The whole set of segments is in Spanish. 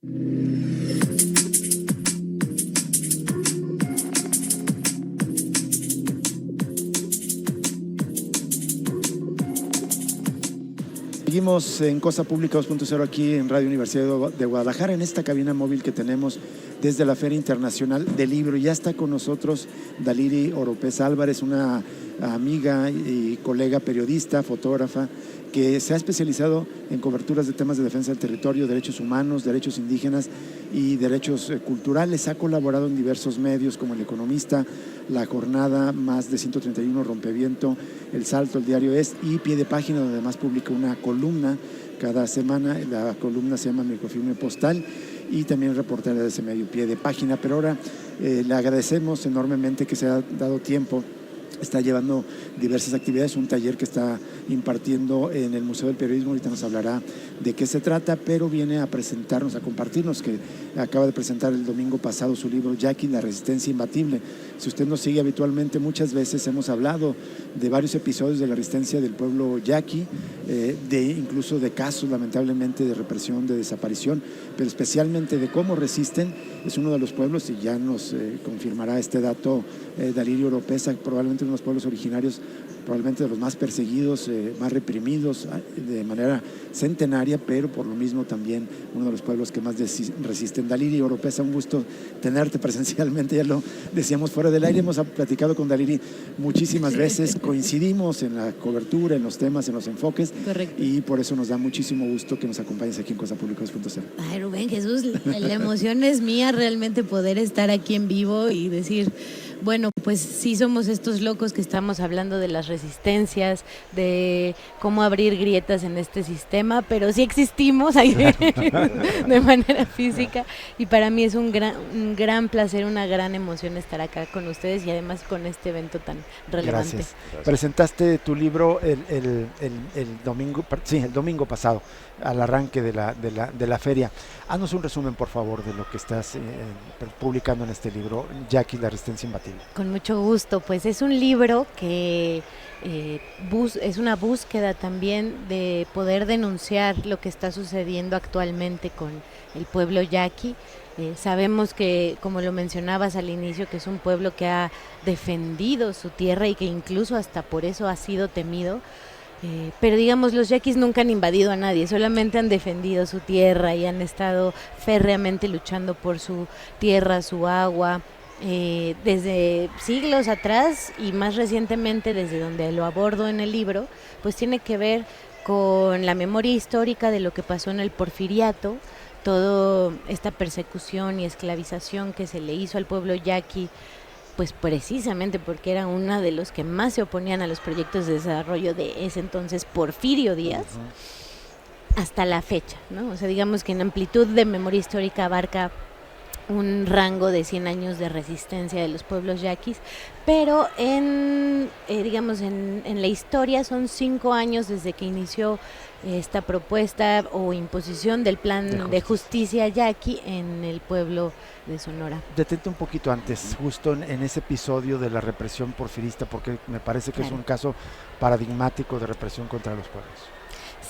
Seguimos en Cosa Pública 2.0 aquí en Radio Universidad de Guadalajara, en esta cabina móvil que tenemos desde la Feria Internacional del Libro. Ya está con nosotros Daliri Oropeza Álvarez, una amiga y colega periodista, fotógrafa, que se ha especializado en coberturas de temas de defensa del territorio, derechos humanos, derechos indígenas y derechos culturales. Ha colaborado en diversos medios como El Economista, La Jornada, Más de 131, Rompeviento, El Salto, El Diario Es y Pie de Página, donde además publica una columna cada semana. La columna se llama Microfilme Postal y también reportera de ese medio, Pie de Página. Pero ahora le agradecemos enormemente que se ha dado tiempo. Está llevando diversas actividades, un taller que está impartiendo en el Museo del Periodismo, ahorita nos hablará de qué se trata, pero viene a presentarnos, a compartirnos, que acaba de presentar el domingo pasado su libro Yaqui, La Resistencia Imbatible. Si usted nos sigue habitualmente, muchas veces hemos hablado de varios episodios de la resistencia del pueblo yaqui, incluso de casos lamentablemente de represión, de desaparición, pero especialmente de cómo resisten. Es uno de los pueblos, y ya nos confirmará este dato Daliri Oropeza, probablemente uno de los pueblos originarios, probablemente de los más perseguidos, más reprimidos de manera centenaria, pero por lo mismo también uno de los pueblos que más resisten. Daliri Oropeza, un gusto tenerte presencialmente, ya lo decíamos fuera del aire, hemos platicado con Daliri muchísimas veces, coincidimos en la cobertura, en los temas, en los enfoques. Correcto. Y por eso nos da muchísimo gusto que nos acompañes aquí en Cosa Pública 2.0. Ay, Rubén, Jesús, la emoción es mía realmente poder estar aquí en vivo y decir, bueno, pues sí somos estos locos que estamos hablando de las resistencias, de cómo abrir grietas en este sistema, pero sí existimos ahí de manera física, y para mí es un gran placer, una gran emoción estar acá con ustedes y además con este evento tan relevante. Gracias. Presentaste tu libro el domingo pasado, al arranque de la feria. Haznos un resumen, por favor, de lo que estás publicando en este libro, Yaqui, La Resistencia Imbatible. Con mucho gusto, pues es un libro que es una búsqueda también de poder denunciar lo que está sucediendo actualmente con el pueblo yaqui. Sabemos que, como lo mencionabas al inicio, que es un pueblo que ha defendido su tierra y que incluso hasta por eso ha sido temido. Pero digamos, los yaquis nunca han invadido a nadie, solamente han defendido su tierra y han estado férreamente luchando por su tierra, su agua, desde siglos atrás, y más recientemente, desde donde lo abordo en el libro, pues tiene que ver con la memoria histórica de lo que pasó en el Porfiriato, toda esta persecución y esclavización que se le hizo al pueblo yaqui, pues precisamente porque era uno de los que más se oponían a los proyectos de desarrollo de ese entonces Porfirio Díaz, hasta la fecha, ¿no? O sea, digamos que en amplitud de memoria histórica abarca un rango de 100 años de resistencia de los pueblos yaquis, pero en la historia son 5 años desde que inició esta propuesta o imposición del plan de justicia yaqui en el pueblo de Sonora. Detente un poquito antes, justo en ese episodio de la represión porfirista, porque me parece que es un caso paradigmático de represión contra los pueblos.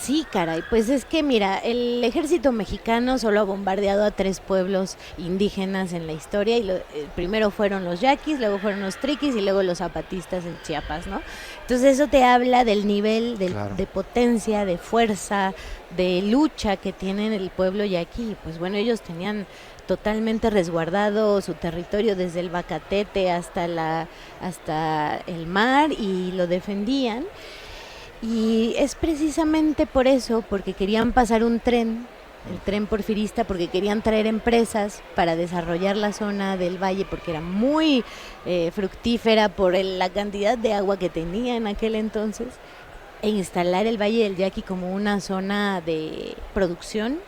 Sí, caray, pues es que mira, el ejército mexicano solo ha bombardeado a 3 pueblos indígenas en la historia, y primero fueron los yaquis, luego fueron los triquis y luego los zapatistas en Chiapas, ¿no? Entonces eso te habla del nivel de potencia, de fuerza, de lucha que tienen el pueblo yaqui. Pues bueno, ellos tenían totalmente resguardado su territorio desde el Bacatete hasta el mar, y lo defendían. Y es precisamente por eso, porque querían pasar un tren, el tren porfirista, porque querían traer empresas para desarrollar la zona del valle, porque era muy fructífera por la cantidad de agua que tenía en aquel entonces, e instalar el Valle del Yaqui como una zona de producción.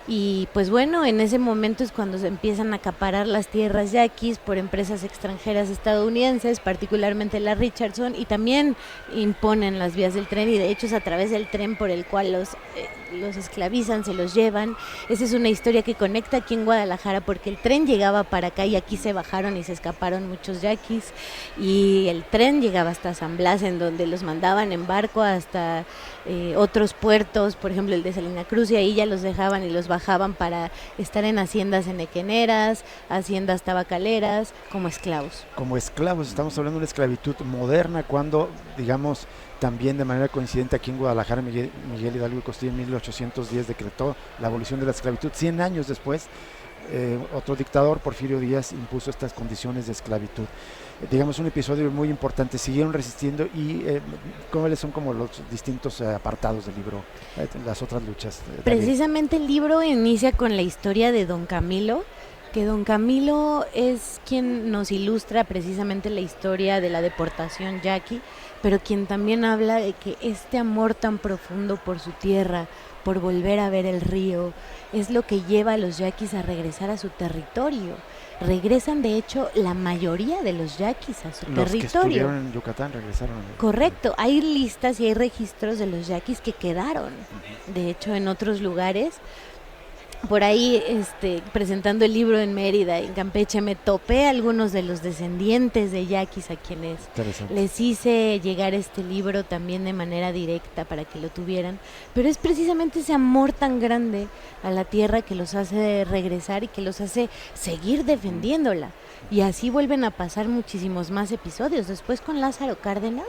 Y pues bueno, en ese momento es cuando se empiezan a acaparar las tierras yaquis por empresas extranjeras estadounidenses, particularmente la Richardson, y también imponen las vías del tren, y de hecho es a través del tren por el cual los esclavizan, se los llevan. Esa es una historia que conecta aquí en Guadalajara, porque el tren llegaba para acá y aquí se bajaron y se escaparon muchos yaquis, y el tren llegaba hasta San Blas, en donde los mandaban en barco hasta otros puertos, por ejemplo el de Salina Cruz, y ahí ya los dejaban y los bajaban trabajaban para estar en haciendas enequeneras, haciendas tabacaleras, como esclavos. Como esclavos, estamos hablando de una esclavitud moderna cuando, digamos, también de manera coincidente aquí en Guadalajara, Miguel Hidalgo y Costilla en 1810 decretó la abolición de la esclavitud. 100 años después, otro dictador, Porfirio Díaz, impuso estas condiciones de esclavitud. Digamos, un episodio muy importante. Siguieron resistiendo y ¿cuáles son como los distintos apartados del libro, las otras luchas? Precisamente el libro inicia con la historia de Don Camilo, que Don Camilo es quien nos ilustra precisamente la historia de la deportación yaqui, pero quien también habla de que este amor tan profundo por su tierra, por volver a ver el río, es lo que lleva a los yaquis a regresar a su territorio. Regresan, de hecho, la mayoría de los yaquis a su territorio. Los que estuvieron en Yucatán regresaron. Correcto, hay listas y hay registros de los yaquis que quedaron, de hecho, en otros lugares. Por ahí, presentando el libro en Mérida, en Campeche, me topé a algunos de los descendientes de yaquis a quienes les hice llegar este libro también de manera directa para que lo tuvieran. Pero es precisamente ese amor tan grande a la tierra que los hace regresar y que los hace seguir defendiéndola. Y así vuelven a pasar muchísimos más episodios. Después con Lázaro Cárdenas,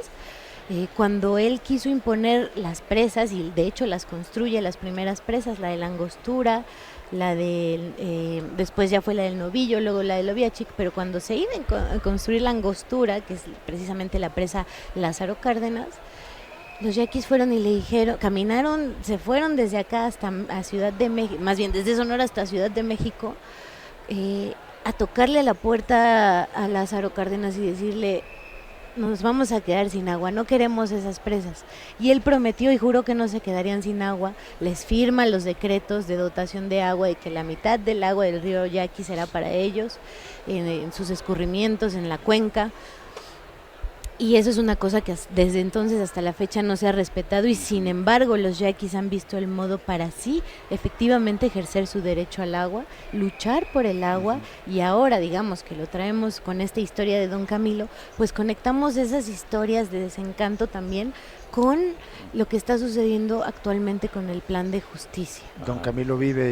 cuando él quiso imponer las presas, y de hecho las construye, las primeras presas, la de la Angostura, la de después ya fue la del Novillo, luego la del Oviachic, pero cuando se iba a construir la Angostura, que es precisamente la presa Lázaro Cárdenas, los yaquis fueron y le dijeron, caminaron, se fueron desde acá hasta a Ciudad de México, más bien desde Sonora hasta Ciudad de México, a tocarle a la puerta a Lázaro Cárdenas y decirle: nos vamos a quedar sin agua, no queremos esas presas. Y él prometió y juró que no se quedarían sin agua, les firma los decretos de dotación de agua y que la mitad del agua del río Yaqui será para ellos, en sus escurrimientos, en la cuenca. Y eso es una cosa que desde entonces hasta la fecha no se ha respetado, y sin embargo los yaquis han visto el modo para sí efectivamente ejercer su derecho al agua, luchar por el agua, y ahora, digamos, que lo traemos con esta historia de Don Camilo, pues conectamos esas historias de desencanto también con lo que está sucediendo actualmente con el plan de justicia. Don Camilo vive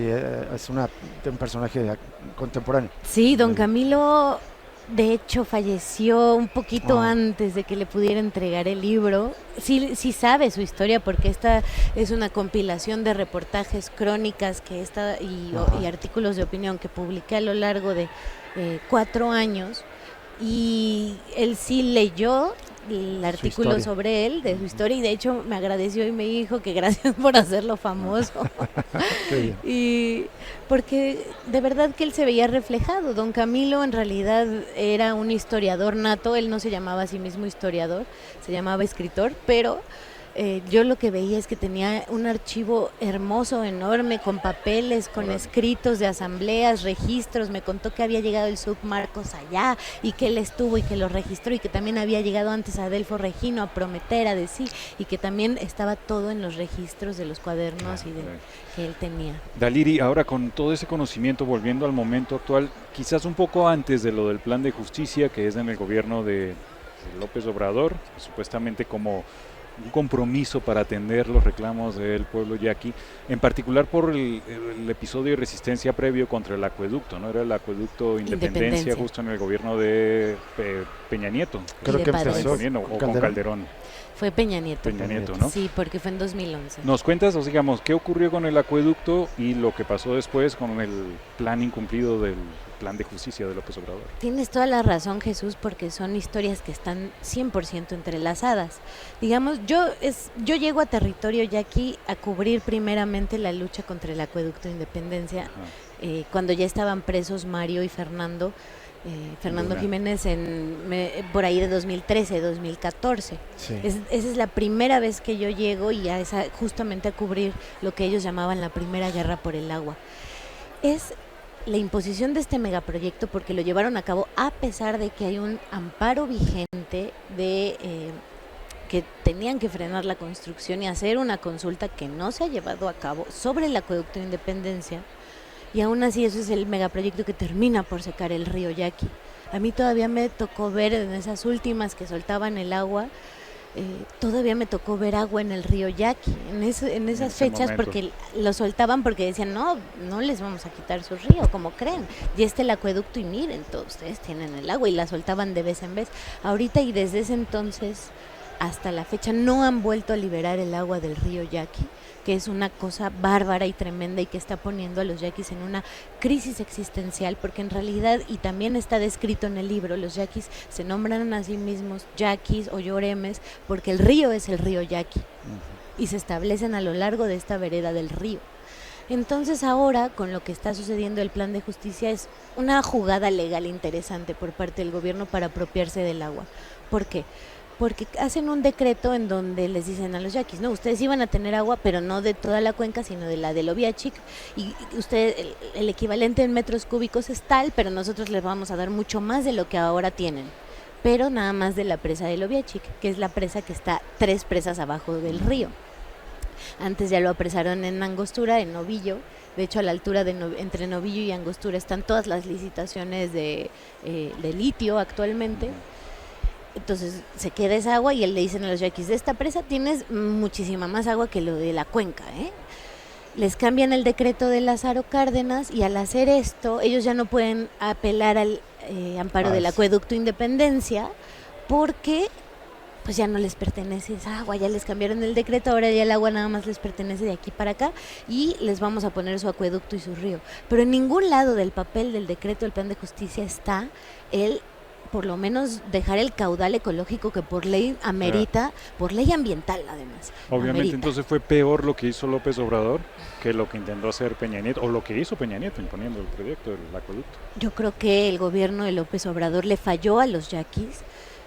y es un personaje contemporáneo. Sí, Don Camilo de hecho falleció un poquito antes de que le pudiera entregar el libro. Sí sabe su historia, porque esta es una compilación de reportajes, crónicas y artículos de opinión que publiqué a lo largo de 4 años, y él sí leyó el artículo sobre él, de su historia, y de hecho me agradeció y me dijo que gracias por hacerlo famoso. Y porque de verdad que él se veía reflejado. Don Camilo en realidad era un historiador nato, él no se llamaba a sí mismo historiador, se llamaba escritor, pero yo lo que veía es que tenía un archivo hermoso, enorme, con papeles, con escritos de asambleas, registros. Me contó que había llegado el submarcos allá y que él estuvo y que lo registró, y que también había llegado antes a Adelfo Regino a prometer, a decir, y que también estaba todo en los registros de los cuadernos que él tenía. Daliri, ahora con todo ese conocimiento, volviendo al momento actual, quizás un poco antes de lo del plan de justicia, que es en el gobierno de López Obrador, supuestamente como un compromiso para atender los reclamos del pueblo yaqui, en particular por el episodio de resistencia previo contra el acueducto, ¿no? Era el acueducto Independencia justo en el gobierno de Peña Nieto. Creo que empezó con Calderón. Fue Peña Nieto. Peña Nieto, ¿no? Sí, porque fue en 2011. ¿Nos cuentas, digamos, qué ocurrió con el acueducto y lo que pasó después con el plan incumplido del plan de justicia de López Obrador? Tienes toda la razón, Jesús, porque son historias que están 100% entrelazadas. Digamos, yo llego a territorio yaqui a cubrir primeramente la lucha contra el acueducto de Independencia, cuando ya estaban presos Mario y Fernando Jiménez por ahí de 2013, 2014. Sí. Esa es la primera vez que yo llego, y justamente a cubrir lo que ellos llamaban la primera guerra por el agua. Es la imposición de este megaproyecto, porque lo llevaron a cabo a pesar de que hay un amparo vigente de que tenían que frenar la construcción y hacer una consulta que no se ha llevado a cabo sobre el acueducto de Independencia. Y aún así eso es el megaproyecto que termina por secar el río Yaqui. A mí todavía me tocó ver en esas últimas que soltaban el agua, todavía me tocó ver agua en el río Yaqui, en esas ese fechas, momento. porque lo soltaban porque decían, no les vamos a quitar su río, como creen, y el acueducto y miren, todos ustedes tienen el agua, y la soltaban de vez en vez. Ahorita y desde ese entonces hasta la fecha no han vuelto a liberar el agua del río Yaqui, que es una cosa bárbara y tremenda y que está poniendo a los yaquis en una crisis existencial, porque en realidad, y también está descrito en el libro, los yaquis se nombran a sí mismos yaquis o lloremes porque el río es el río Yaqui y se establecen a lo largo de esta vereda del río. Entonces ahora, con lo que está sucediendo el plan de justicia, es una jugada legal interesante por parte del gobierno para apropiarse del agua. ¿Por qué? Porque hacen un decreto en donde les dicen a los yaquis, no, ustedes iban a tener agua, pero no de toda la cuenca, sino de la del Oviachic, y usted, el equivalente en metros cúbicos es tal, pero nosotros les vamos a dar mucho más de lo que ahora tienen, pero nada más de la presa del Oviachic, que es la presa que está 3 presas abajo del río. Antes ya lo apresaron en Angostura, en Novillo. De hecho, a la altura de entre Novillo y Angostura están todas las licitaciones de litio actualmente. Entonces se queda esa agua y él le dicen a los yaquis, de esta presa tienes muchísima más agua que lo de la cuenca, ¿eh? Les cambian el decreto de Lázaro Cárdenas y al hacer esto ellos ya no pueden apelar al amparo del acueducto Independencia porque pues ya no les pertenece esa agua, ya les cambiaron el decreto, ahora ya el agua nada más les pertenece de aquí para acá y les vamos a poner su acueducto y su río. Pero en ningún lado del papel del decreto del plan de justicia está el por lo menos dejar el caudal ecológico que por ley amerita, por ley ambiental además. Obviamente amerita. Entonces fue peor lo que hizo López Obrador que lo que intentó hacer Peña Nieto, o lo que hizo Peña Nieto imponiendo el proyecto del acueducto. Yo creo que el gobierno de López Obrador le falló a los yaquis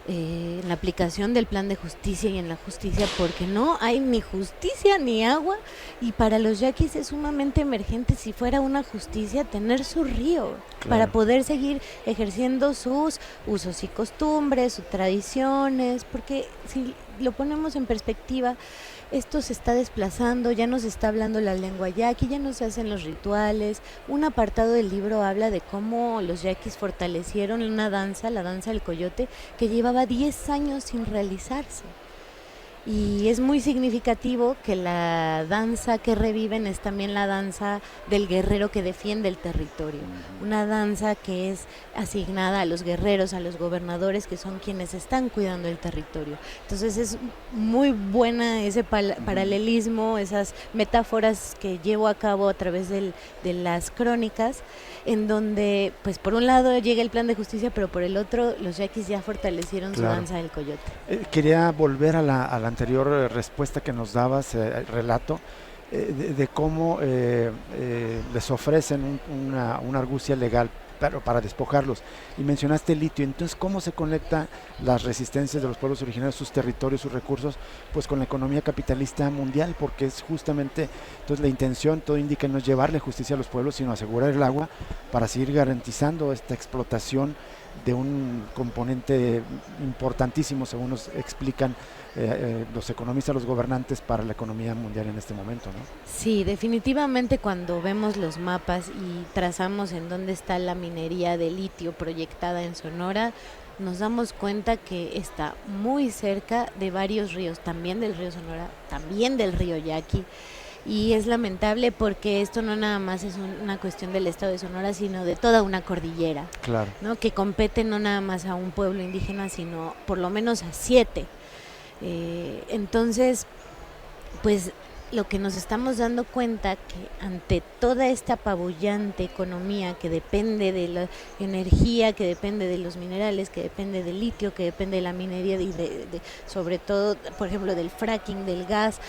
en la aplicación del plan de justicia y en la justicia, porque no hay ni justicia ni agua, y para los yaquis es sumamente emergente, si fuera una justicia, tener su río, para poder seguir ejerciendo sus usos y costumbres, sus tradiciones, porque si lo ponemos en perspectiva, esto se está desplazando, ya no se está hablando la lengua yaqui, ya no se hacen los rituales. Un apartado del libro habla de cómo los yaquis fortalecieron una danza, la danza del coyote, que llevaba 10 años sin realizarse. Y es muy significativo que la danza que reviven es también la danza del guerrero que defiende el territorio, una danza que es asignada a los guerreros, a los gobernadores, que son quienes están cuidando el territorio. Entonces es muy buena ese paralelismo, esas metáforas que llevo a cabo a través de las crónicas, en donde pues por un lado llega el plan de justicia, pero por el otro los yaquis ya fortalecieron su danza del coyote. Quería volver a la anterior respuesta que nos dabas, relato, de cómo les ofrecen una argucia legal para despojarlos, y mencionaste el litio. Entonces, ¿cómo se conecta las resistencias de los pueblos originarios, sus territorios, sus recursos, pues con la economía capitalista mundial? Porque es justamente, entonces la intención, todo indica, no es llevarle justicia a los pueblos, sino asegurar el agua para seguir garantizando esta explotación de un componente importantísimo, según nos explican los economistas, los gobernantes, para la economía mundial en este momento, ¿no? Sí, definitivamente cuando vemos los mapas y trazamos en dónde está la minería de litio proyectada en Sonora, nos damos cuenta que está muy cerca de varios ríos, también del río Sonora, también del río Yaqui. Y es lamentable porque esto no nada más es una cuestión del estado de Sonora, sino de toda una cordillera, claro, ¿no? Que compete no nada más a un pueblo indígena, sino por lo menos a 7. Entonces, pues lo que nos estamos dando cuenta que ante toda esta apabullante economía que depende de la energía, que depende de los minerales, que depende del litio, que depende de la minería y sobre todo, por ejemplo, del fracking, del gas,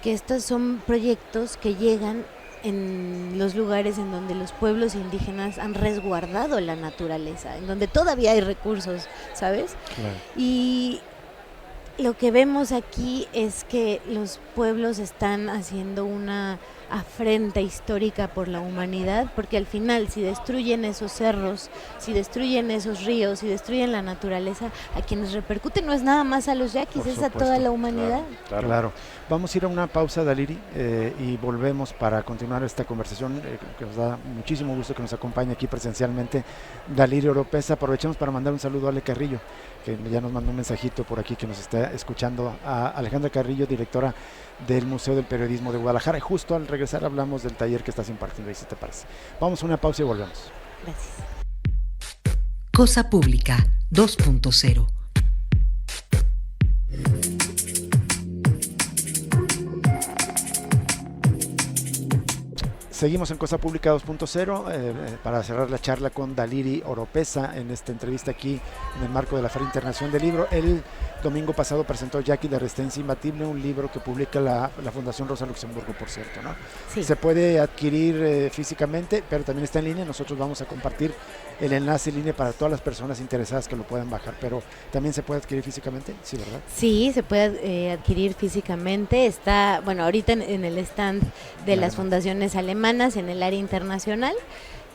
que estos son proyectos que llegan en los lugares en donde los pueblos indígenas han resguardado la naturaleza, en donde todavía hay recursos, ¿sabes? claro. Y lo que vemos aquí es que los pueblos están haciendo una afrenta histórica por la humanidad, porque al final si destruyen esos cerros, si destruyen esos ríos, si destruyen la naturaleza, a quienes repercuten no es nada más a los yaquis, es a toda la humanidad. Claro. Vamos a ir a una pausa, Daliri, y volvemos para continuar esta conversación, que nos da muchísimo gusto que nos acompañe aquí presencialmente Daliri Oropeza. Aprovechemos para mandar un saludo a Ale Carrillo, que ya nos mandó un mensajito por aquí que nos está escuchando, a Alejandra Carrillo, directora del Museo del Periodismo de Guadalajara, y justo al regresar hablamos del taller que estás impartiendo ahí, si te parece. Vamos a una pausa y volvemos. Gracias. Cosa Pública 2.0. Seguimos en Cosa Pública 2.0 para cerrar la charla con Daliri Oropeza en esta entrevista aquí en el marco de la Feria Internacional del Libro. El domingo pasado presentó Jackie de Resistencia Imbatible, un libro que publica la Fundación Rosa Luxemburgo, por cierto, ¿no? Sí. Se puede adquirir físicamente, pero también está en línea. Nosotros vamos a compartir el enlace en línea para todas las personas interesadas que lo puedan bajar, pero también se puede adquirir físicamente, sí, ¿verdad? Sí, se puede adquirir físicamente. Está, bueno, ahorita en el stand de las fundaciones alemanas en el área internacional.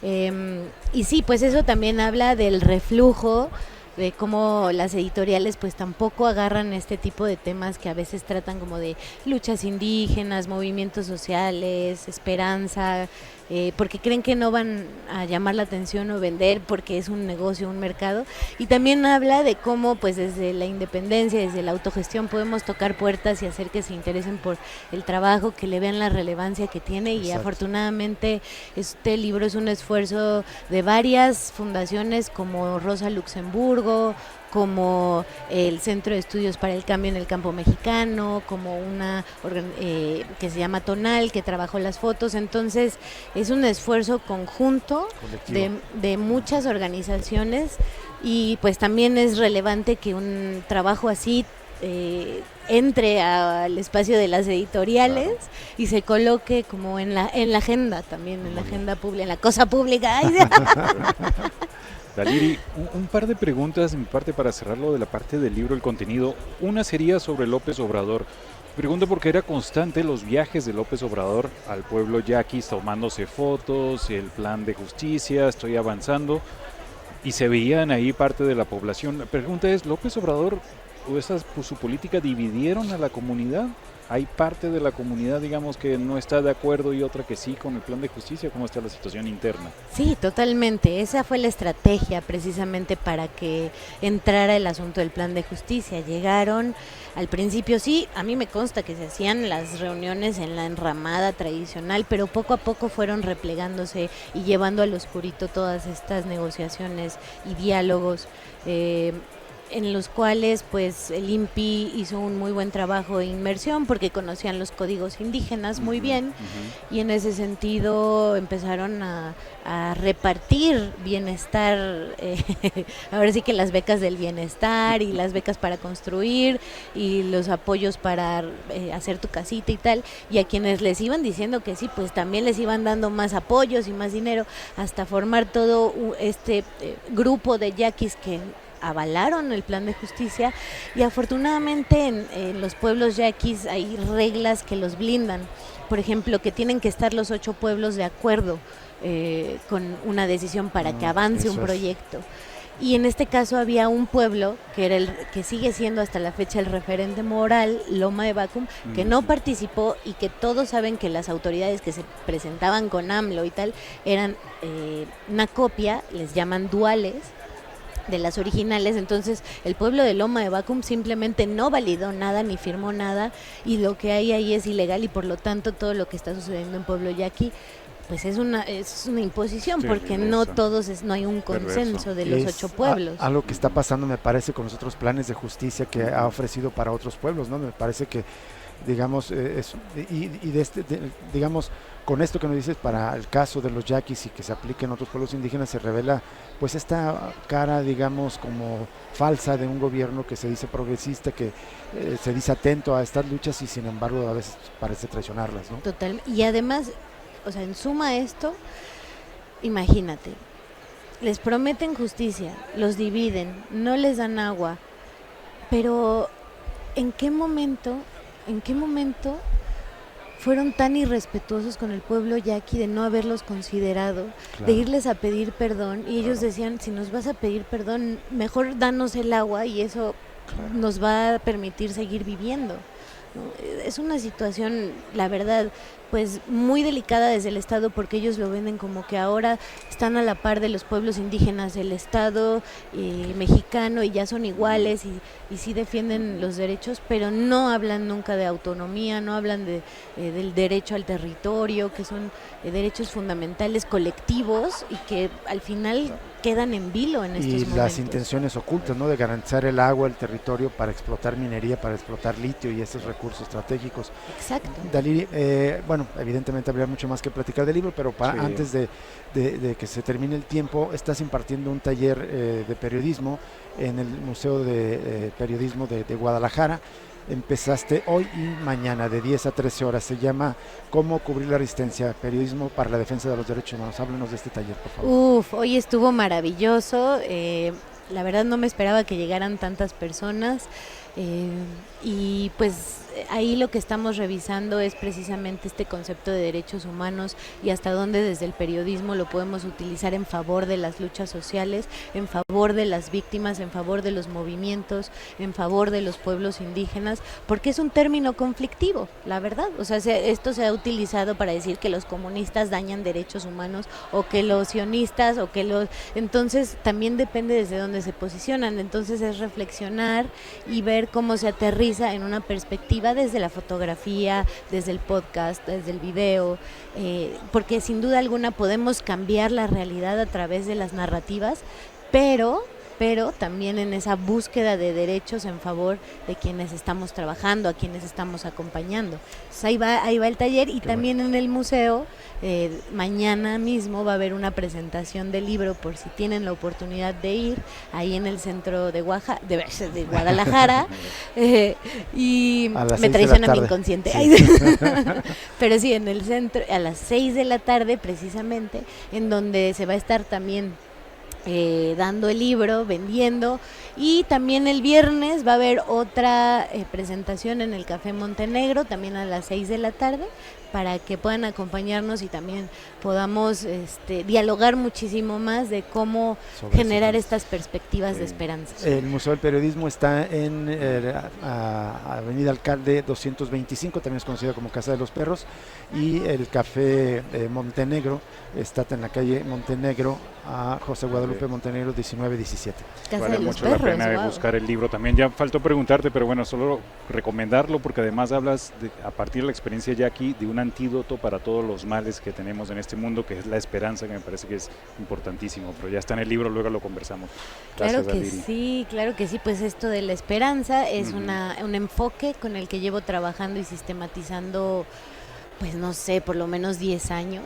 Y sí, pues eso también habla del reflujo de cómo las editoriales pues tampoco agarran este tipo de temas que a veces tratan como de luchas indígenas, movimientos sociales, esperanza, porque creen que no van a llamar la atención o vender porque es un negocio, un mercado. Y también habla de cómo pues desde la independencia, desde la autogestión podemos tocar puertas y hacer que se interesen por el trabajo, que le vean la relevancia que tiene. Y Exacto. Afortunadamente este libro es un esfuerzo de varias fundaciones como Rosa Luxemburgo, como el Centro de Estudios para el Cambio en el Campo Mexicano, como una que se llama Tonal, que trabajó las fotos. Entonces es un esfuerzo conjunto de muchas organizaciones, y pues también es relevante que un trabajo así entre al espacio de las editoriales, claro, y se coloque como en la agenda también, en la agenda pública, en la cosa pública. Daliri, un par de preguntas de mi parte para cerrarlo de la parte del libro, el contenido. Una sería sobre López Obrador. Pregunto porque era constante los viajes de López Obrador al pueblo yaquis, tomándose fotos, el plan de justicia, estoy avanzando, y se veían ahí parte de la población. La pregunta es, ¿López Obrador o su política dividieron a la comunidad? ¿Hay parte de la comunidad, digamos, que no está de acuerdo y otra que sí con el plan de justicia? ¿Cómo está la situación interna? Sí, totalmente. Esa fue la estrategia precisamente para que entrara el asunto del plan de justicia. Llegaron, al principio sí, a mí me consta que se hacían las reuniones en la enramada tradicional, pero poco a poco fueron replegándose y llevando al oscurito todas estas negociaciones y diálogos. En los cuales pues el INPI hizo un muy buen trabajo de inmersión porque conocían los códigos indígenas muy bien, y en ese sentido empezaron a repartir bienestar, ahora sí que las becas del bienestar y las becas para construir y los apoyos para hacer tu casita y tal, y a quienes les iban diciendo que sí, pues también les iban dando más apoyos y más dinero, hasta formar todo este grupo de yaquis que avalaron el plan de justicia. Y afortunadamente en los pueblos yaquis hay reglas que los blindan. Por ejemplo, que tienen que estar los 8 pueblos de acuerdo con una decisión para que avance un proyecto. Y en este caso había un pueblo que era el que sigue siendo hasta la fecha el referente moral, Loma de Bacum, que no participó, y que todos saben que las autoridades que se presentaban con AMLO y tal eran una copia, les llaman duales de las originales. Entonces el pueblo de Loma de Bacum simplemente no validó nada ni firmó nada, y lo que hay ahí es ilegal, y por lo tanto todo lo que está sucediendo en pueblo yaqui pues es una imposición, sí, porque no todos no hay un consenso de los 8 pueblos. Algo que está pasando, me parece, con los otros planes de justicia que ha ofrecido para otros pueblos, ¿no? Me parece que, digamos, digamos, con esto que nos dices para el caso de los yaquis y que se aplique en otros pueblos indígenas, se revela pues esta cara, digamos, como falsa de un gobierno que se dice progresista, que se dice atento a estas luchas y sin embargo a veces parece traicionarlas, ¿no? Total. Y además, o sea, en suma a esto, imagínate, les prometen justicia, los dividen, no les dan agua, pero ¿en qué momento fueron tan irrespetuosos con el pueblo yaqui de no haberlos considerado, de irles a pedir perdón, y ellos decían, si nos vas a pedir perdón, mejor danos el agua y eso nos va a permitir seguir viviendo, ¿no? Es una situación, la verdad, pues muy delicada desde el Estado, porque ellos lo venden como que ahora están a la par de los pueblos indígenas del Estado mexicano y ya son iguales y sí defienden los derechos, pero no hablan nunca de autonomía, no hablan del derecho al territorio, que son derechos fundamentales colectivos y que al final quedan en vilo en estos momentos. Y las intenciones ocultas, ¿no?, de garantizar el agua, el territorio para explotar minería, para explotar litio y estos recursos estratégicos. Exacto. Daliri, bueno, evidentemente habría mucho más que platicar del libro, pero antes de que se termine el tiempo, estás impartiendo un taller de periodismo en el Museo de Periodismo de Guadalajara. Empezaste hoy y mañana de 10 a 13 horas. Se llama ¿Cómo cubrir la resistencia? Periodismo para la defensa de los derechos humanos. Háblenos de este taller, por favor. Hoy estuvo maravilloso. La verdad no me esperaba que llegaran tantas personas. Y pues ahí lo que estamos revisando es precisamente este concepto de derechos humanos y hasta dónde desde el periodismo lo podemos utilizar en favor de las luchas sociales, en favor de las víctimas, en favor de los movimientos, en favor de los pueblos indígenas, porque es un término conflictivo, la verdad. O sea, esto se ha utilizado para decir que los comunistas dañan derechos humanos o que los sionistas o que los... Entonces también depende desde dónde se posicionan. Entonces es reflexionar y ver cómo se aterriza en una perspectiva desde la fotografía, desde el podcast, desde el video, porque sin duda alguna podemos cambiar la realidad a través de las narrativas, pero también en esa búsqueda de derechos en favor de quienes estamos trabajando, a quienes estamos acompañando. Entonces ahí va el taller y también en el museo, mañana mismo va a haber una presentación del libro por si tienen la oportunidad de ir, ahí en el centro de Guadalajara, y me traiciona mi inconsciente. Sí. Pero sí, en el centro, a las 6 de la tarde precisamente, en donde se va a estar también dando el libro, vendiendo, y también el viernes va a haber otra presentación en el Café Montenegro, también a las 6 de la tarde, para que puedan acompañarnos y también podamos dialogar muchísimo más de cómo generar estas perspectivas de esperanza. El Museo del Periodismo está en Avenida Alcalde 225, también es conocido como Casa de los Perros, y el Café Montenegro está en la calle Montenegro a José Guadalupe Montenegro 1917. Vale mucho la pena de buscar el libro también. Ya faltó preguntarte, pero bueno, solo recomendarlo porque además hablas a partir de la experiencia ya aquí de un antídoto para todos los males que tenemos en este mundo, que es la esperanza, que me parece que es importantísimo, pero ya está en el libro, luego lo conversamos. Gracias, claro que sí, pues esto de la esperanza es un enfoque con el que llevo trabajando y sistematizando, pues no sé, por lo menos 10 años,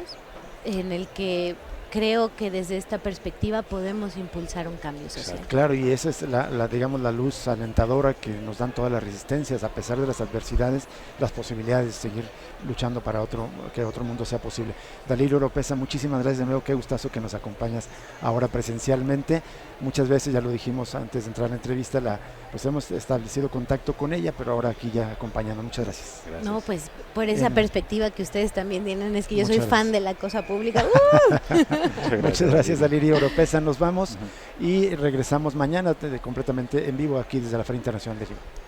en el que creo que desde esta perspectiva podemos impulsar un cambio social. Claro, y esa es digamos, la luz alentadora que nos dan todas las resistencias, a pesar de las adversidades, las posibilidades de seguir luchando para que otro mundo sea posible. Daliri Oropeza, muchísimas gracias de nuevo, qué gustazo que nos acompañas ahora presencialmente. Muchas veces, ya lo dijimos antes de entrar a la entrevista, pues hemos establecido contacto con ella, pero ahora aquí ya acompañando. Muchas gracias. No, pues por esa perspectiva que ustedes también tienen, es que yo soy fan de la cosa pública. Muchas gracias, Daliri Oropeza. Nos vamos y regresamos mañana completamente en vivo aquí desde la Feria Internacional del Libro.